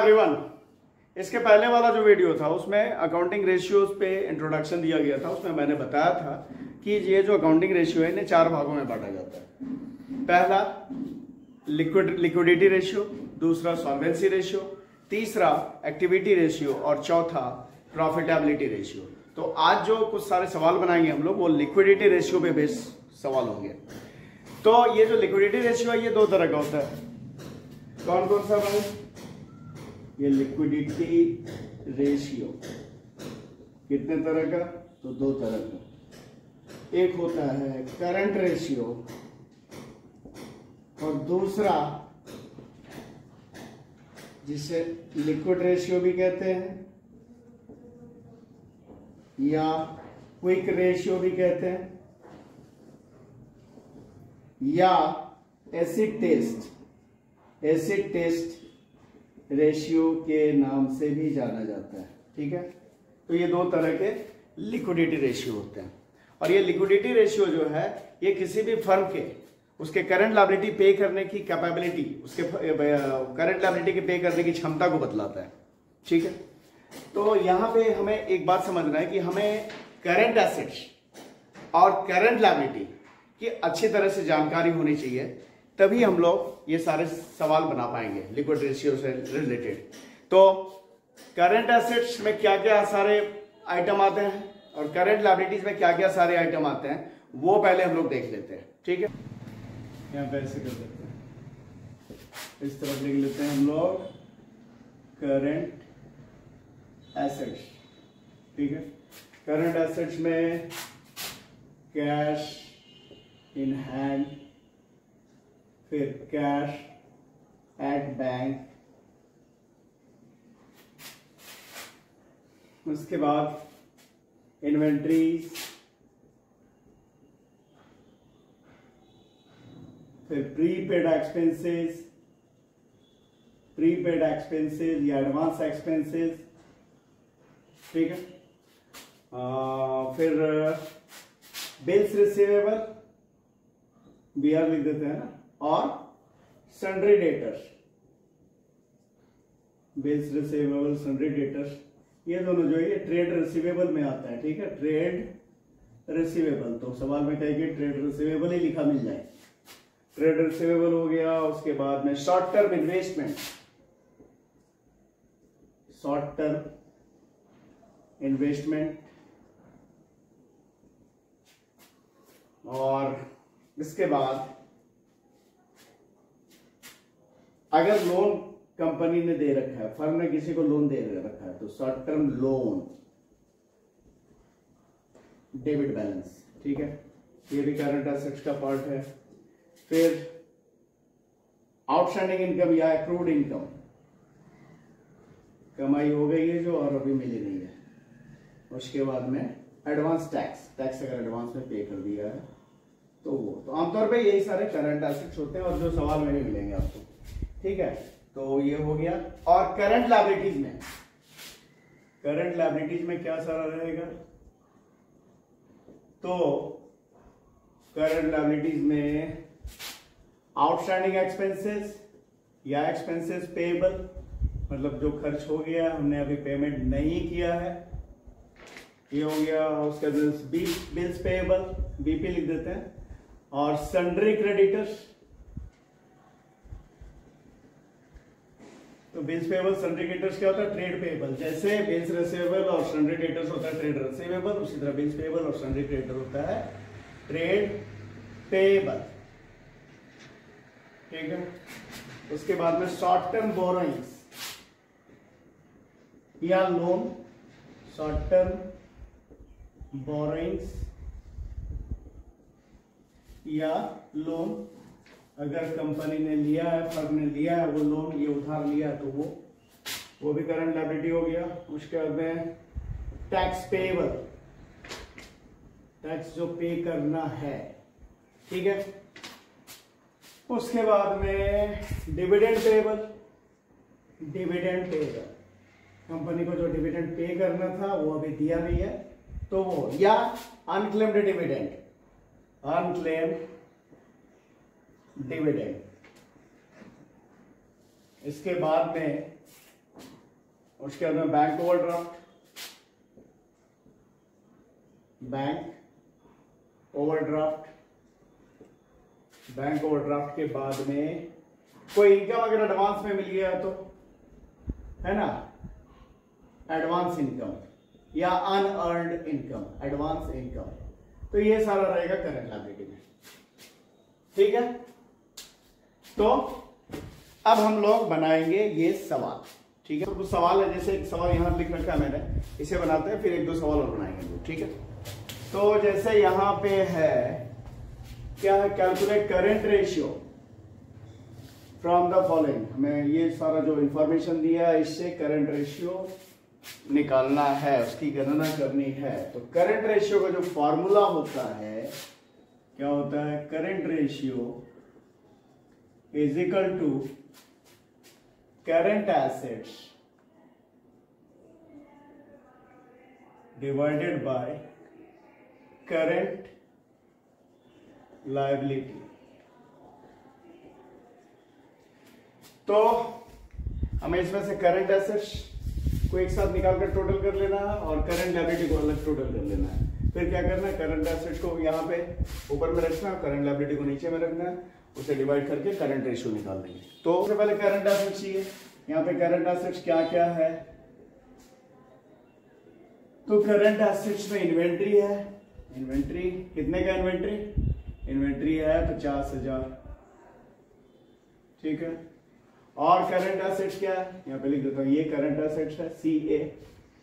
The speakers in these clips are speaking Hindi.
एवरीवन। इसके पहले वाला जो वीडियो था उसमें अकाउंटिंग रेशियोज पे इंट्रोडक्शन दिया गया था। उसमें मैंने बताया था कि ये जो अकाउंटिंग रेशियो है इन्हें 4 भागों में बांटा जाता है। पहला लिक्विडिटी रेशियो, दूसरा सॉल्वेंसी रेशियो, तीसरा एक्टिविटी रेशियो और चौथा प्रॉफिटेबिलिटी रेशियो। तो आज जो कुछ सारे सवाल बनाएंगे हम लोग वो लिक्विडिटी रेशियो पे बेस सवाल होंगे। तो ये जो लिक्विडिटी रेशियो है ये 2 तरह का होता है। कौन कौन सा भाई? ये लिक्विडिटी रेशियो कितने तरह का? तो 2 तरह का। एक होता है करंट रेशियो और दूसरा जिसे लिक्विड रेशियो भी कहते हैं या क्विक रेशियो भी कहते हैं या एसिड टेस्ट रेशियो के नाम से भी जाना जाता है। ठीक है, तो ये 2 तरह के लिक्विडिटी रेशियो होते हैं। और ये लिक्विडिटी रेशियो जो है ये किसी भी फर्म के उसके करंट लायबिलिटी पे करने की कैपेबिलिटी, उसके करंट लायबिलिटी के पे करने की क्षमता को बतलाता है। ठीक है, तो यहां पे हमें एक बात समझना है कि हमें करंट एसेट्स और करंट लायबिलिटी की अच्छी तरह से जानकारी होनी चाहिए, तभी हम लोग ये सारे सवाल बना पाएंगे लिक्विड रेशियो से रिलेटेड। तो करंट एसेट्स में क्या क्या सारे आइटम आते हैं और करंट लायबिलिटीज में क्या क्या सारे आइटम आते हैं वो पहले हम लोग देख लेते हैं। ठीक है, यहाँ पे ऐसे कर देते हैं, इस तरफ लिख लेते हैं हम लोग करंट एसेट्स। ठीक है, करंट एसेट्स में कैश इन हैंड, फिर कैश एट बैंक, उसके बाद इन्वेंट्रीज, फिर प्रीपेड एक्सपेंसेस या एडवांस एक्सपेंसेस। ठीक है, फिर बिल्स रिसीवेबल बीआर लिख देते हैं ना, और sundry debtors, bills receivable sundry debtors, ये दोनों जो है ये ट्रेड रिसीवेबल में आता है। ठीक है, ट्रेड रिसीवेबल, तो सवाल में कहेंगे ट्रेड रिसीवेबल ही लिखा मिल जाए। ट्रेड रिसीवेबल हो गया। उसके बाद में short term investment, short term investment, और इसके बाद अगर लोन कंपनी ने दे रखा है, फर्म ने किसी को लोन दे रखा है, तो short term loan, debit balance. ठीक है, ये भी करंट एसेट्स का पार्ट है। फिर आउटस्टैंडिंग इनकम या एक्रूड इनकम, कमाई हो गई है जो और अभी मिली नहीं है। उसके बाद में एडवांस टैक्स अगर एडवांस में पे कर दिया है तो वो, तो आमतौर पे यही सारे करंट एसेट्स होते हैं और जो सवाल में नहीं मिलेंगे आपको। ठीक है, तो ये हो गया। और करंट लायबिलिटीज में क्या सारा रहेगा? तो करंट लायबिलिटीज में आउटस्टैंडिंग एक्सपेंसेस या एक्सपेंसेस पेएबल, मतलब जो खर्च हो गया हमने अभी पेमेंट नहीं किया है, ये हो गया। उसके बाद बिल्स पेएबल, बीपी लिख देते हैं, और सन्ड्री क्रेडिटर्स। तो बिल्स पेएबल सन्ड्री क्रेडिटर्स क्या होता है? Trade payable. जैसे बिल्स रिसीवेबल और सन्ड्री क्रेडिटर्स होता है ट्रेड रिसीवेबल, उसी तरह बिल्स पेएबल और सन्ड्री क्रेडिटर होता है ट्रेड पेएबल। ठीक है, उसके बाद में शॉर्ट टर्म बोरोइंग्स या लोन, शॉर्ट टर्म बोरोइंग्स या लोन, अगर कंपनी ने लिया है, फर्म ने लिया है वो लोन, ये उधार लिया है, तो वो भी करंट लायबिलिटी हो गया। उसके बाद में टैक्स पेएबल, टैक्स जो पे करना है। ठीक है, उसके बाद में डिविडेंड पेएबल, कंपनी को जो डिविडेंड पे करना था वो अभी दिया नहीं है तो वो, या अनक्लेम्ड डिविडेंड। इसके बाद में उसके बाद में बैंक ओवरड्राफ्ट, बैंक ओवरड्राफ्ट के बाद में कोई इनकम अगर एडवांस में मिल गया तो, है ना, एडवांस इनकम या अनअर्न्ड इनकम, एडवांस इनकम, तो ये सारा रहेगा करंट लायबिलिटी में। ठीक है, तो अब हम लोग बनाएंगे ये सवाल। ठीक है, तो कुछ सवाल है, जैसे एक सवाल यहां लिख रखा है मैंने, इसे बनाते हैं, फिर एक दो सवाल और बनाएंगे। ठीक है, तो जैसे यहां पे है क्या है, calculate current ratio from the following. हमें ये सारा जो इंफॉर्मेशन दिया है इससे करंट रेशियो निकालना है, उसकी गणना करनी है। तो करंट रेशियो का जो फॉर्मूला होता है क्या होता है, current ratio is equal to current assets divided by current liability. तो हमें इसमें से करंट एसेट्स को एक साथ निकाल कर टोटल कर लेना है और करंट लायबिलिटी को अलग टोटल कर लेना है। फिर क्या करना है, करंट एसेट्स को यहाँ पे ऊपर में रखना है, करंट लायबिलिटी को नीचे में रखना है, उसे डिवाइड करके करंट रेशियो निकाल देंगे। तो सबसे पहले करंट एसेट्स चाहिए। यहाँ पे करंट एसेट्स क्या क्या है, तो करंट एसेट्स में इन्वेंट्री है। इन्वेंट्री कितने का, इन्वेंट्री है 50,000। ठीक है, और करंट एसेट्स क्या है, यहाँ पे लिख देता हूं, ये करंट एसेट्स है CA।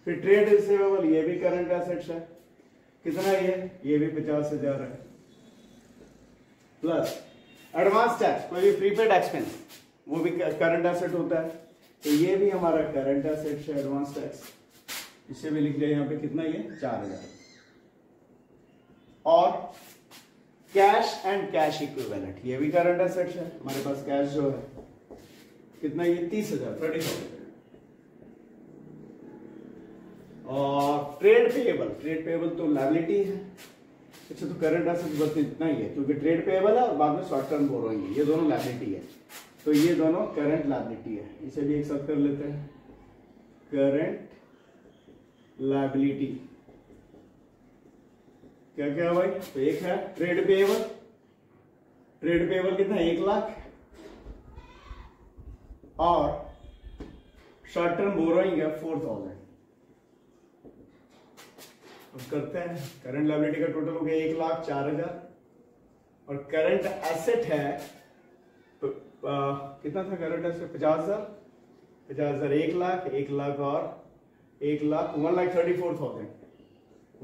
फिर ट्रेड रिसीवेबल, ये भी करंट एसेट्स है, कितना ये भी 50,000 है। प्लस एडवांस टैक्स, कोई भी प्रीपेड एक्सपेंस, वो भी करंट एसेट होता है, तो ये भी हमारा करंट एसेट है, एडवांस टैक्स। इसे भी लिख दिया यहाँ पे, कितना ये 4,000। और कैश एंड कैश इक्विवेलेंट, ये भी करंट एसेट है। हमारे पास कैश जो है कितना, ये 30,000, 30,000। और ट्रेड पेएबल तो लायबिलिटी है। अच्छा, तो करंट एसेट बस इतना ही है, क्योंकि ट्रेड पेएबल है और बाद में शॉर्ट टर्म बोरोइंग है, ये दोनों लायबिलिटी है, तो ये दोनों करंट लायबिलिटी है। इसे भी एक साथ कर लेते हैं, करंट लायबिलिटी क्या क्या है भाई, तो एक है ट्रेड पेएबल कितना, 1 लाख, और शॉर्ट टर्म बोरोइंग है 4,000। अब करते हैं, करंट लायबिलिटी का टोटल हो गया 1,04,000, और करंट एसेट है तो कितना था करंट एसेट, 50,000, 1 लाख और 1 लाख, 1,34,000,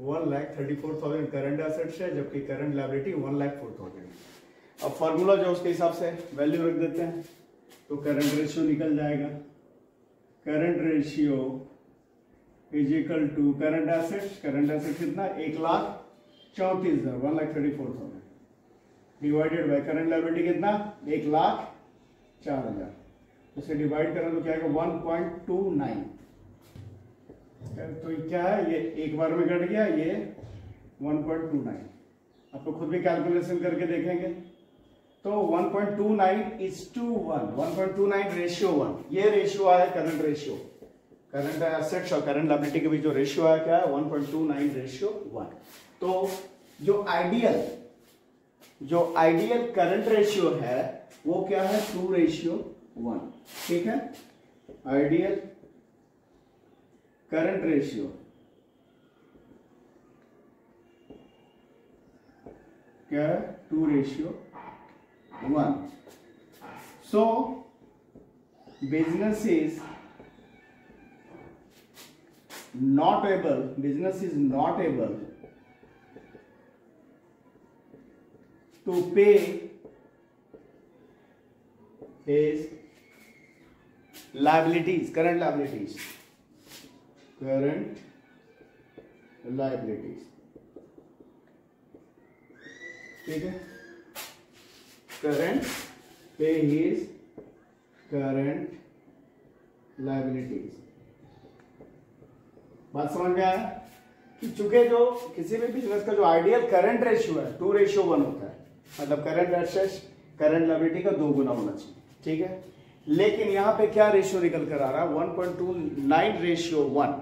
1,34,000 करंट एसेट्स है, जबकि करंट लायबिलिटी 1,04,000। अब फॉर्मूला जो उसके हिसाब से वैल्यू रख देते हैं, तो करंट रेशियो निकल जाएगा, current ratio is equal to current asset कितना, 1,34,000, 1,34,000 डिवाइडेड बाय करंट लायबिलिटी कितना, 1,04,000। इसे डिवाइड करें तो क्या आएगा, 1.29। तो क्या है, ये एक बार में कट गया, ये 1.29। आप तो खुद भी कैलकुलेशन करके देखेंगे, तो 1.29:1, 1.29 रेशियो 1, ये रेशियो आया करंट रेशियो, करंट एसेट्स और करंट लायबिलिटी के बीच जो रेशियो आया क्या है, 1.29 रेशियो 1। तो जो आइडियल करंट रेशियो है वो क्या है, 2:1। ठीक है, आइडियल करंट रेशियो क्या है, 2:1। So business is not able to pay his liabilities, current liabilities, ठीक है, पे his current liabilities। बात समझ में आया कि चूंकि जो किसी भी बिजनेस का जो आइडियल करंट रेशियो है 2:1 होता है, मतलब करंट एसेट्स करंट लायबिलिटी का 2 गुना होना चाहिए। ठीक है, लेकिन यहाँ पे क्या रेशियो निकल कर आ रहा है 1.29/1।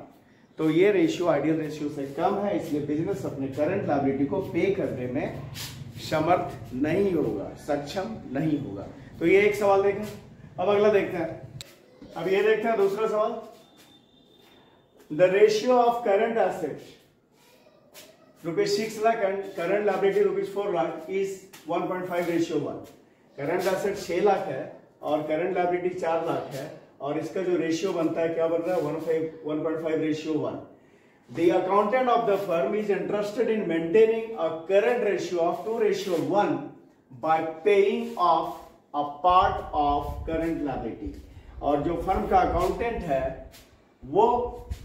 तो ये रेशियो आइडियल रेशियो से कम है, इसलिए बिजनेस अपने करंट लायबिलिटी को पे करने में समर्थ नहीं होगा, सक्षम नहीं होगा। तो ये एक सवाल देखें। अब अगला देखते हैं। अब ये देखते हैं दूसरा सवाल। The ratio of current assets ₹6 lakh and current liability ₹4 lakh is 1.5/1। Current asset 6 lakh है और करंट लायबिलिटी 4 लाख है, और इसका जो रेशियो बनता है क्या बन रहा है 1.5/1। The accountant of the firm is interested in maintaining a current ratio of 2/1 by paying off a part of current liability। और जो फर्म का अकाउंटेंट है वो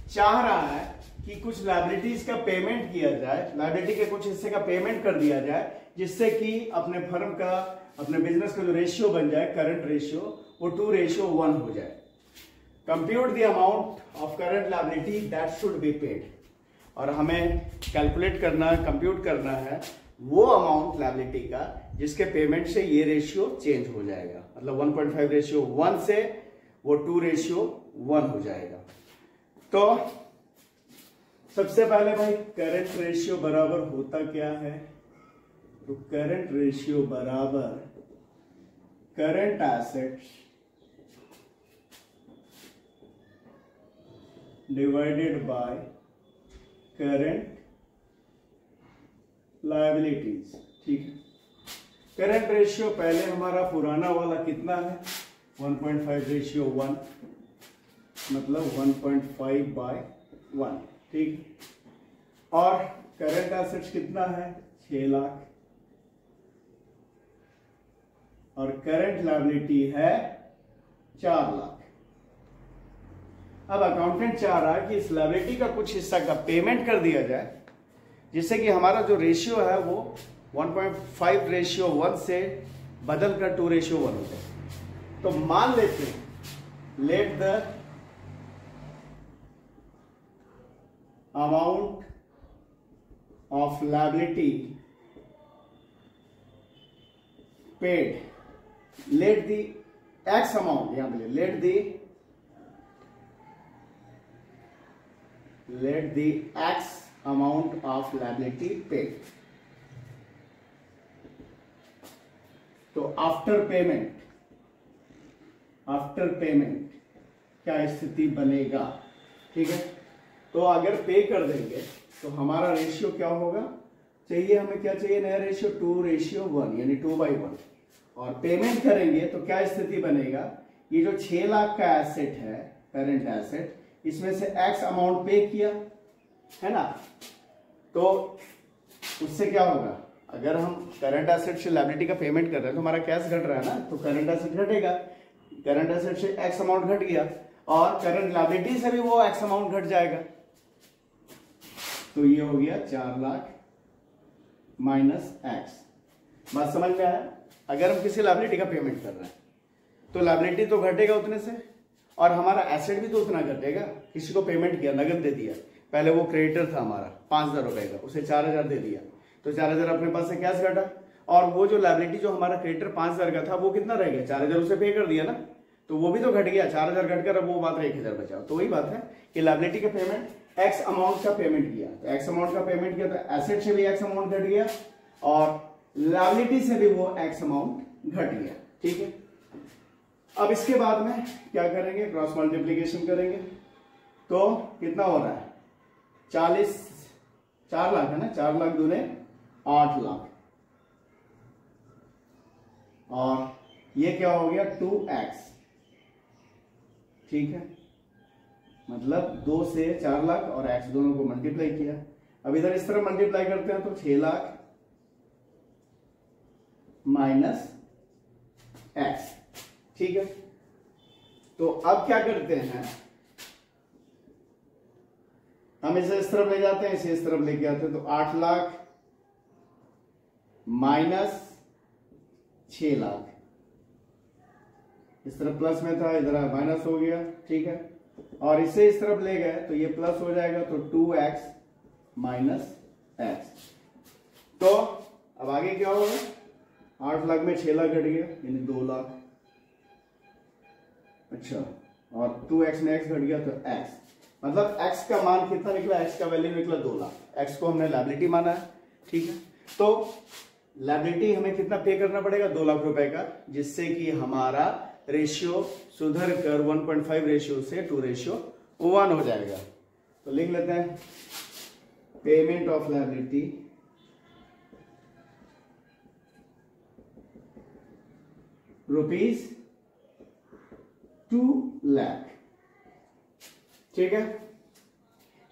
चाह रहा है कि कुछ लायबिलिटीज का पेमेंट किया जाए, लायबिलिटी के कुछ हिस्से का पेमेंट कर दिया जाए, जिससे कि अपने फर्म का, अपने बिजनेस का जो रेशियो बन जाए करंट रेशियो, वो 2/1 हो जाए। Compute the amount of current liability that should be paid. और हमें कैलकुलेट करना, कंप्यूट करना है वो अमाउंट लायबिलिटी का जिसके पेमेंट से ये रेशियो चेंज हो जाएगा, मतलब 1.5/1 से वो 2/1 हो जाएगा। तो सबसे पहले भाई करंट रेशियो बराबर होता क्या है? तो करंट रेशियो बराबर current assets divided by current liabilities. ठीक है, करंट रेशियो पहले हमारा पुराना वाला कितना है 1.5/1, मतलब 1.5/1। ठीक, और करंट एसेट्स कितना है 6 लाख, और करंट लायबिलिटी है 4 लाख। अब अकाउंटेंट चाह रहा है कि इस लायबिलिटी का कुछ हिस्सा का पेमेंट कर दिया जाए, जिससे कि हमारा जो रेशियो है वो 1.5/1 से बदल कर 2/1 हो जाए। तो मान लेते हैं let the amount of liability paid, let the x amount, यहां पे let the X amount of liability paid। तो आफ्टर पेमेंट क्या स्थिति बनेगा? ठीक है, तो अगर पे कर देंगे तो हमारा रेशियो क्या होगा? चाहिए हमें, क्या चाहिए नया रेशियो 2/1, यानी 2/1। और पेमेंट करेंगे तो क्या स्थिति बनेगा? ये जो 6 लाख का एसेट है करंट एसेट, इसमें से एक्स अमाउंट पे किया है ना, तो उससे क्या होगा? अगर हम करंट एसेट से लायबिलिटी का पेमेंट कर रहे हैं तो हमारा कैश घट रहा है ना, तो करंट एसेट घटेगा, करंट एसेट से एक्स अमाउंट घट गया, और करंट लायबिलिटी से भी वो एक्स अमाउंट घट जाएगा। तो ये हो गया 4 लाख माइनस एक्स। बात समझ में आया? अगर हम किसी लायबिलिटी का पेमेंट कर रहे हैं तो लायबिलिटी तो घटेगा उतने से, और हमारा एसेट भी तो उतना घटेगा। किसी को पेमेंट किया, नगद दे दिया, पहले वो क्रेडिटर था हमारा 5,000 रुपए का, उसे 4,000 दे दिया, तो 4,000 अपने पास से कैश घटा, और वो जो लायबिलिटी जो हमारा क्रेडिटर 5,000 का था वो कितना रह गया? 4,000 उसे पे कर दिया ना, तो वो भी तो घट गया, 4,000 घटकर अब वो बात 1,000 बचा। तो वही बात है कि लायबिलिटी का पेमेंट एक्स अमाउंट का पेमेंट किया, तो एक्स अमाउंट का पेमेंट किया तो एसेट से भी एक्स अमाउंट घट गया और लायबिलिटी से भी वो एक्स अमाउंट घट गया। ठीक है, अब इसके बाद में क्या करेंगे? क्रॉस मल्टीप्लीकेशन करेंगे। तो कितना हो रहा है? 4 लाख है ना, 4 लाख दूने 8 लाख, और ये क्या हो गया 2x। ठीक है, मतलब 2 से 4 लाख और x दोनों को मल्टीप्लाई किया। अब इधर इस तरह मल्टीप्लाई करते हैं तो 6 लाख माइनस x। ठीक है, तो अब क्या करते हैं? हम इसे इस तरफ ले जाते हैं, इसे इस तरफ लेके आते हैं, तो 8 लाख माइनस 6 लाख, इस तरफ प्लस में था, इधर माइनस हो गया। ठीक है, और इसे इस तरफ ले गए तो ये प्लस हो जाएगा, तो 2x माइनस x। तो अब आगे क्या होगा? 8 लाख में 6 लाख घट गया, यानी 2 लाख। अच्छा, और 2x में x घट गया तो x, मतलब x का मान कितना निकला, x का वैल्यू निकला 2 लाख। x को हमने लायबिलिटी माना है, ठीक है। तो लायबिलिटी हमें कितना पे करना पड़ेगा, 2 लाख रुपए का, जिससे कि हमारा रेशियो सुधर कर 1.5 रेशियो से 2:1 हो जाएगा। तो लिख लेते हैं पेमेंट ऑफ लायबिलिटी ₹2 लाख, ठीक है।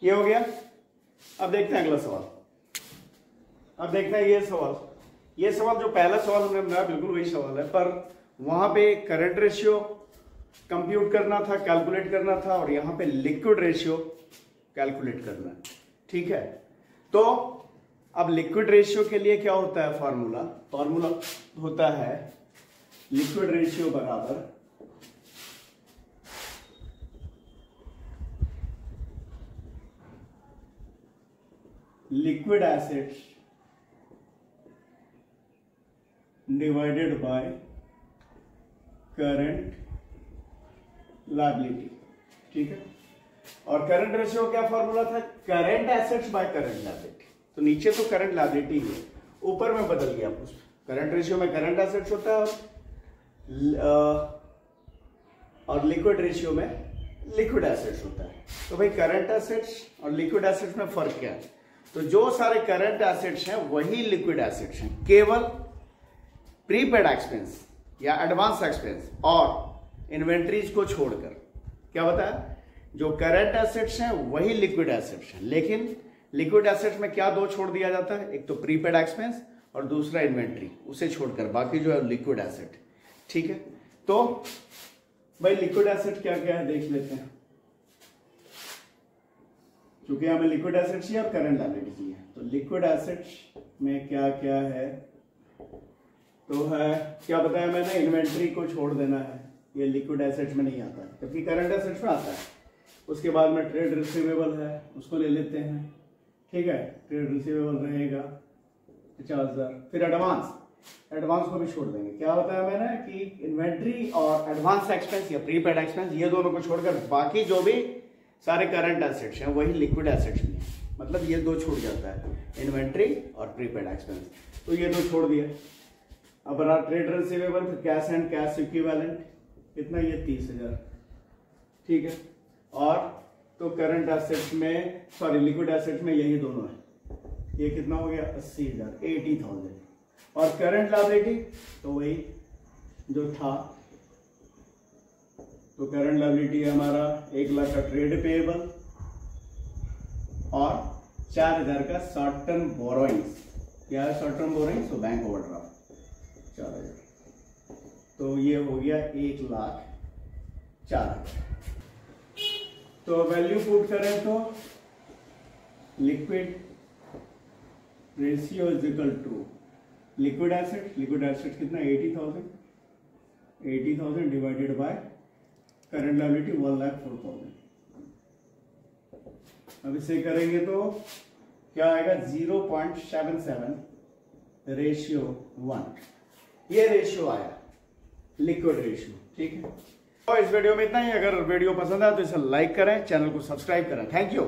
ये हो गया। अब देखते हैं अगला सवाल। अब देखते हैं ये सवाल जो पहला सवाल हमने बनाया बिल्कुल वही सवाल है, पर वहां पे करंट रेशियो कंप्यूट करना था, कैलकुलेट करना था, और यहां पे लिक्विड रेशियो कैलकुलेट करना है, ठीक है। तो अब लिक्विड रेशियो के लिए क्या होता है, फॉर्मूला होता है लिक्विड रेशियो बराबर liquid assets divided by current liability, ठीक है। और करंट रेशियो क्या फॉर्मूला था, current assets bye current liability. तो नीचे तो करंट लायबिलिटी है, ऊपर में बदल गया कुछ। करंट रेशियो में करंट एसेट्स होता है और लिक्विड रेशियो में लिक्विड एसेट्स होता है। तो भाई करंट एसेट्स और लिक्विड एसेट्स में फर्क क्या है, तो जो सारे करंट एसेट्स हैं वही लिक्विड एसेट्स हैं, केवल प्रीपेड एक्सपेंस या एडवांस एक्सपेंस और इन्वेंट्रीज को छोड़कर। क्या बताया, जो करंट एसेट्स हैं वही लिक्विड एसेट्स हैं, लेकिन लिक्विड एसेट्स में क्या दो छोड़ दिया जाता है, एक तो प्रीपेड एक्सपेंस और दूसरा इन्वेंट्री, उसे छोड़कर बाकी जो है लिक्विड एसेट, ठीक है। तो भाई लिक्विड एसेट क्या क्या है देख लेते हैं, क्योंकि हमें लिक्विड एसेट चाहिए और करंट लायबिलिटी चाहिए। तो लिक्विड एसेट्स में क्या क्या है, तो है क्या बताया मैंने, इन्वेंट्री को छोड़ देना है, ये लिक्विड एसेट्स में नहीं आता है, जबकि करंट एसेट्स में आता है। उसके बाद में ट्रेड रिसीवेबल है, उसको ले लेते हैं, ठीक है। ट्रेड रिसीवेबल रहेगा 50,000। फिर एडवांस को भी छोड़ देंगे। क्या बताया मैंने कि इन्वेंट्री और एडवांस एक्सपेंस या प्रीपेड एक्सपेंस, ये दोनों को छोड़कर बाकी जो भी सारे करंट एसेट्स हैं वही लिक्विड एसेट्स में, मतलब ये दो छूट जाता है, इन्वेंट्री और प्रीपेड एक्सपेंस। तो ये दो छोड़ दिया। अब रहा ट्रेड रिसीवेबल, फिर कैश एंड कैश इक्विवेलेंट, कितना, ये 30,000, ठीक है। और तो करंट एसेट्स में, सॉरी लिक्विड एसेट्स में यही दोनों है, ये कितना हो गया 80,000, 80,000। और करंट लायबिलिटी तो वही जो था, तो करंट लायबिलिटी है हमारा 1 लाख का ट्रेड पेएबल और 4,000 का शॉर्ट टर्म बोरोइंग्स। क्या है शॉर्ट टर्म बोरोइंग्स, तो बैंक ओवरड्राफ्ट 4,000। तो ये हो गया 1,04,000। तो वैल्यू पुट करें तो liquid ratio is equal to liquid asset कितना 80,000 डिवाइडेड बाय करंट लायबिलिटी 1,04,000। अब इसे करेंगे तो क्या आएगा 0.77:1, ये रेशियो आया लिक्विड रेशियो, ठीक है। तो इस वीडियो में इतना ही। अगर वीडियो पसंद आया तो इसे लाइक करें, चैनल को सब्सक्राइब करें। Thank you.